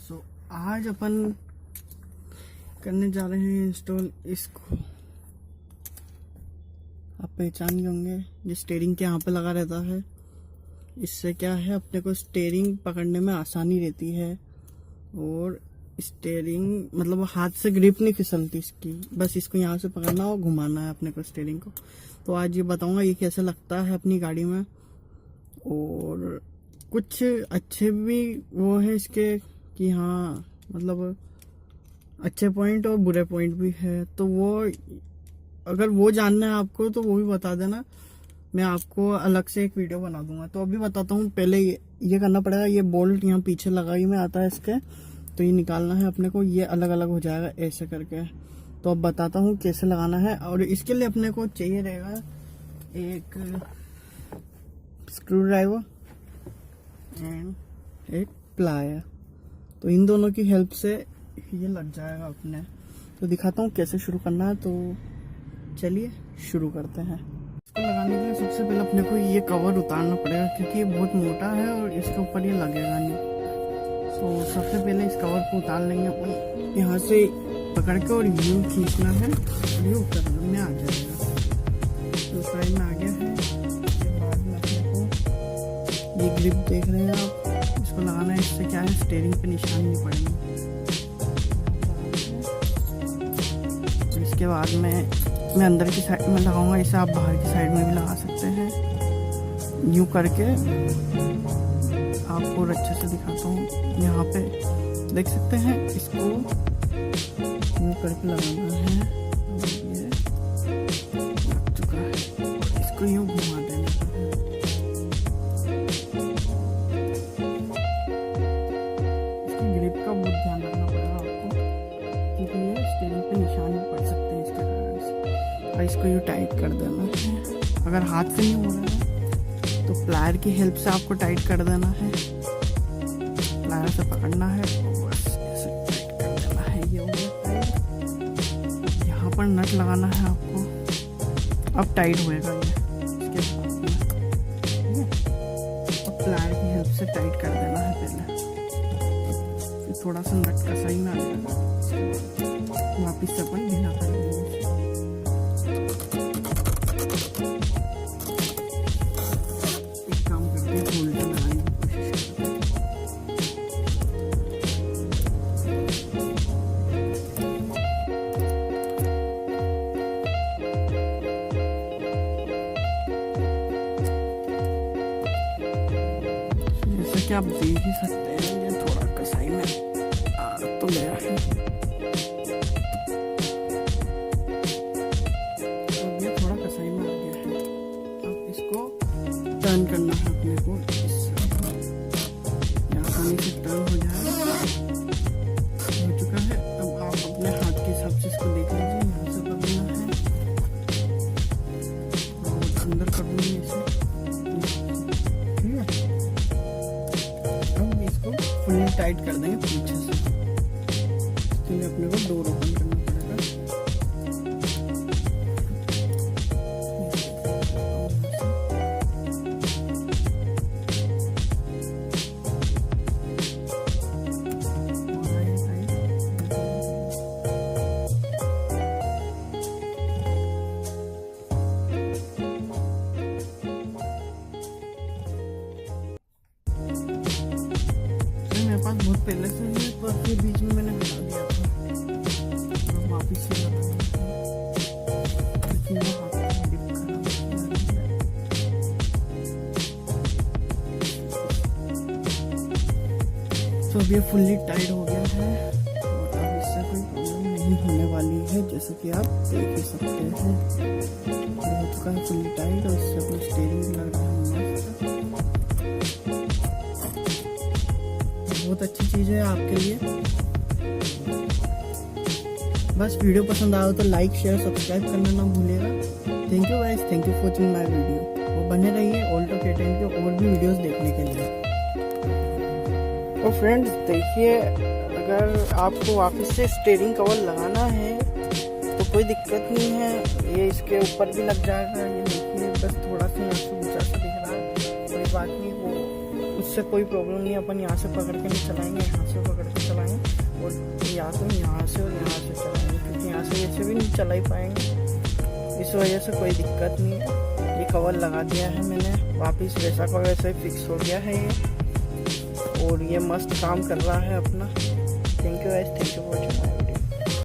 सो आज अपन करने जा रहे हैं इंस्टॉल इसको। आप पहचान गए होंगे, ये स्टीयरिंग के यहाँ पे लगा रहता है। इससे क्या है, अपने को स्टीयरिंग पकड़ने में आसानी रहती है और स्टीयरिंग मतलब हाथ से ग्रिप नहीं फिसलती इसकी, बस इसको यहाँ से पकड़ना और घुमाना है अपने को स्टीयरिंग को। तो आज ये बताऊंगा ये कैसे लगता है अपनी गाड़ी में, और कुछ अच्छे भी वो है इसके कि हाँ मतलब अच्छे पॉइंट और बुरे पॉइंट भी है। तो वो अगर वो जानना है आपको तो वो भी बता देना, मैं आपको अलग से एक वीडियो बना दूंगा। तो अभी बताता हूँ, पहले ये करना पड़ेगा। ये बोल्ट यहाँ पीछे लगाई में आता है इसके, तो ये निकालना है अपने को। ये अलग अलग हो जाएगा ऐसे करके। तो अब बताता हूँ कैसे लगाना है। और इसके लिए अपने को चाहिए रहेगा एक स्क्रू ड्राइवर एंड एक प्लायर। तो इन दोनों की हेल्प से ये लग जाएगा अपने। तो दिखाता हूँ कैसे शुरू करना है, तो चलिए शुरू करते हैं। इसको लगाने के लिए सबसे पहले अपने को ये कवर उतारना पड़ेगा, क्योंकि ये बहुत मोटा है और इसके ऊपर ये लगेगा नहीं। तो सबसे पहले इस कवर को उतार लेंगे अपन यहाँ से पकड़ के, और यूँ खींचना है और ये ऊपर में आ जाएगा। तो साइड में आ गया है। इसके बाद में अपने को ये ग्रिप देख रहे हैं आप, इसको लगाना है। इससे क्या है, स्टीयरिंग पे निशान नहीं पड़ेंगे। तो इसके बाद में मैं अंदर की साइड में लगाऊंगा, इसे आप बाहर की साइड में भी लगा सकते हैं। यूँ करके आपको और अच्छे से दिखाता हूँ। यहाँ पे देख सकते हैं, इसको यूँ करके लगाना है। ये लग चुका है, इसको यूँ घुमा देना है। इसकी ग्रिप का बहुत ध्यान रखना पड़ेगा आपको, क्योंकि ये स्टीयरिंग पे निशान भी पड़ सकते हैं इसके कारण से। और इसको यूँ टाइट कर देना है। अगर हाथ से नहीं हो रहा है तो प्लायर की हेल्प से आपको टाइट कर देना है। प्लायर से पकड़ना है और बस ऐसे टाइट कर देना है। ये हो गया टाइट। यहाँ पर नट लगाना है आपको। अब टाइट होएगा ये इसके बाद में, ठीक है। अब प्लायर की हेल्प से टाइट कर देना है पहले, फिर थोड़ा सा नट का सही ना आ जाएगा, वापिस से अपन ढीला कर देंगे। जैसे कि आप देख ही सकते हैं, ये थोड़ा कसाई में आ तो गया है। अब ये थोड़ा कसाई में आ गया है। अब इसको टर्न करना है अपने को। आसानी से टर्न हो जाएगा, हो चुका है। अब आप अपने हाथ के हिसाब से इसको देख लीजिए। यहाँ से कर देना है और अंदर कर देंगे इसे, ठीक है। अब इसको फुली टाइट कर देंगे पीछे से। इसके लिए अपने को डोर ओपन करना पड़ेगा। पहले से है, पर फिर बीच में मैंने हटा दिया था, तो वापिस से लगा दिया था, लेकिन वो हाथ में डिप खराब हो गया। तो अब ये फुल्ली टाइट हो गया है और अब इससे कोई प्रॉब्लम नहीं होने वाली है, जैसे कि आप देख ही सकते हैं। ये हो चुका है फुल्ली टाइट और इससे अपना स्टीयरिंग भी लग रहा है मस्त। बहुत अच्छी चीज़ है आपके लिए। बस वीडियो पसंद आया हो तो लाइक शेयर सब्सक्राइब करना ना भूलिएगा। Thank you guys, thank you for watching my video. और बने रहिए ऑल्टो K10 के और भी वीडियोस देखने के लिए। तो फ्रेंड्स देखिए, अगर आपको वापस से स्टीयरिंग कवर लगाना है तो कोई दिक्कत नहीं है, ये इसके ऊपर भी लग जाएगा। ये देखिए बस थोड़ा सा यहाँ से ऊंचा से दिख रहा है, कोई बात नहीं, वो उससे कोई प्रॉब्लम नहीं। अपन यहाँ से पकड़ के नहीं चलाएंगे, यहाँ से पकड़ के चलाएंगे और या तो यहाँ से और यहाँ से चलाएंगे, क्योंकि यहाँ से ऐसे भी नहीं चला ही पाएंगे। इस वजह से कोई दिक्कत नहीं है। ये कवर लगा दिया है मैंने, वापस वैसा का वैसा ही फिक्स हो गया है ये, और ये मस्त काम कर रहा है अपना। Thank you guys, thank you for watching.